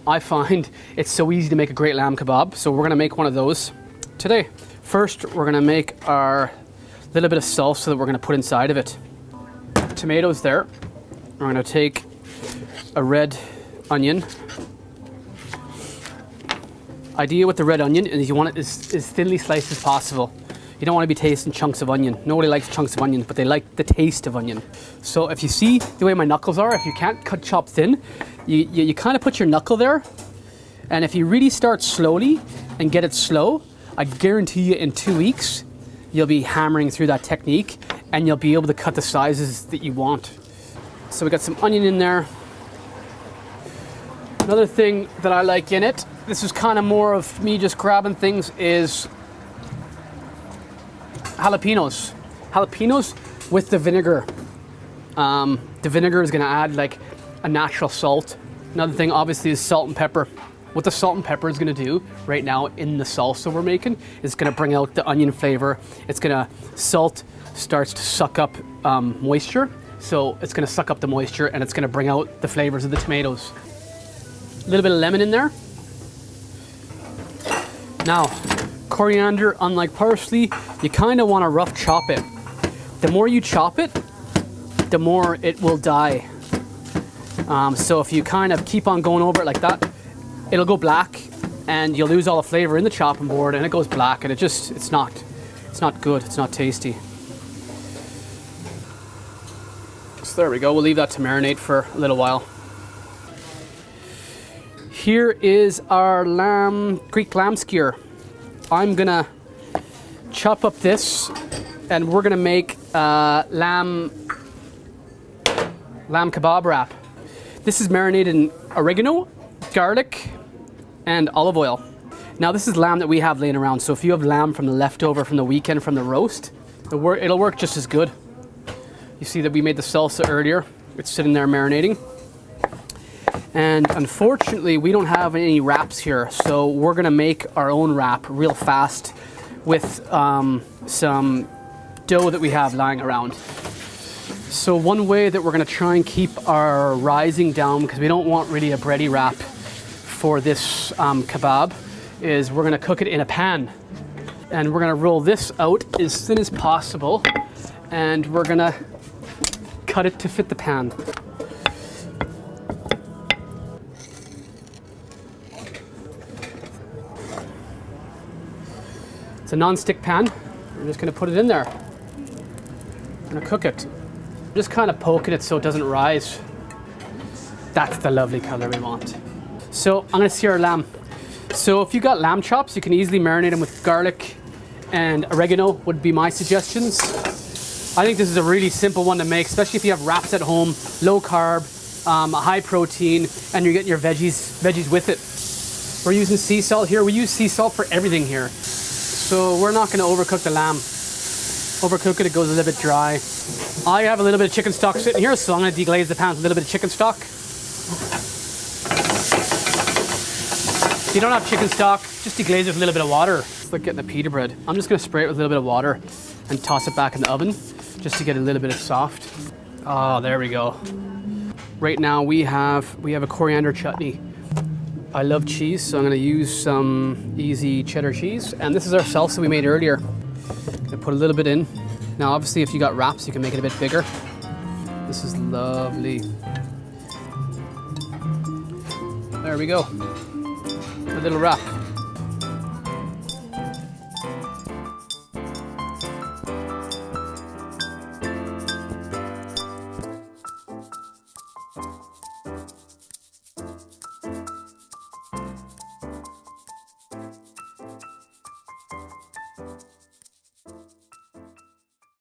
I find it's so easy to make a great lamb kebab, so we're gonna make one of those today. First, we're gonna make our little bit of salsa that we're gonna put inside of it. Tomatoes there. We're gonna take a red onion. Idea with the red onion is you want it as thinly sliced as possible. You don't want to be tasting chunks of onion. Nobody likes chunks of onion, but they like the taste of onion. So if you see the way my knuckles are, if you can't chop thin, you kind of put your knuckle there. And if you really start slowly and get it slow, I guarantee you in 2 weeks, you'll be hammering through that technique and you'll be able to cut the sizes that you want. So we got some onion in there. Another thing that I like in it, this is kind of more of me just grabbing things, is jalapenos. Jalapenos with the vinegar. The vinegar is going to add like a natural salt. Another thing obviously is salt and pepper. What the salt and pepper is going to do right now in the salsa we're making is going to bring out the onion flavor. It's going to, salt starts to suck up moisture. So it's going to suck up the moisture and it's going to bring out the flavors of the tomatoes. A little bit of lemon in there. Now, coriander, unlike parsley, you kind of want to rough chop it. The more you chop it, the more it will die. So if you kind of keep on going over it like that, it'll go black and you'll lose all the flavor in the chopping board and it goes black and it's not good, it's not tasty. So there we go, we'll leave that to marinate for a little while. Here is our Greek lamb skewer. I'm gonna chop up this and we're gonna make lamb kebab wrap. This is marinated in oregano, garlic, and olive oil. Now this is lamb that we have laying around, so if you have lamb from the leftover from the weekend from the roast, it'll work just as good. You see that we made the salsa earlier. It's sitting there marinating. And unfortunately, we don't have any wraps here, so we're gonna make our own wrap real fast with some dough that we have lying around. So one way that we're gonna try and keep our rising down, because we don't want really a bready wrap for this kebab, is we're gonna cook it in a pan. And we're gonna roll this out as thin as possible, and we're gonna cut it to fit the pan. It's a non-stick pan. We're just gonna put it in there. We're gonna cook it. Just kind of poking it so it doesn't rise. That's the lovely color we want. So I'm gonna sear our lamb. So if you got lamb chops, you can easily marinate them with garlic and oregano would be my suggestions. I think this is a really simple one to make, especially if you have wraps at home, low carb, high protein, and you're getting your veggies with it. We're using sea salt here. We use sea salt for everything here. So we're not gonna overcook the lamb. Overcook it, it goes a little bit dry. I have a little bit of chicken stock sitting here, so I'm gonna deglaze the pan with a little bit of chicken stock. If you don't have chicken stock, just deglaze it with a little bit of water. It's like getting a pita bread. I'm just gonna spray it with a little bit of water and toss it back in the oven just to get a little bit of soft. Oh, there we go. Right now we have a coriander chutney. I love cheese, so I'm gonna use some easy cheddar cheese. And this is our salsa we made earlier. Gonna put a little bit in. Now obviously if you got wraps, you can make it a bit bigger. This is lovely. There we go. A little wrap.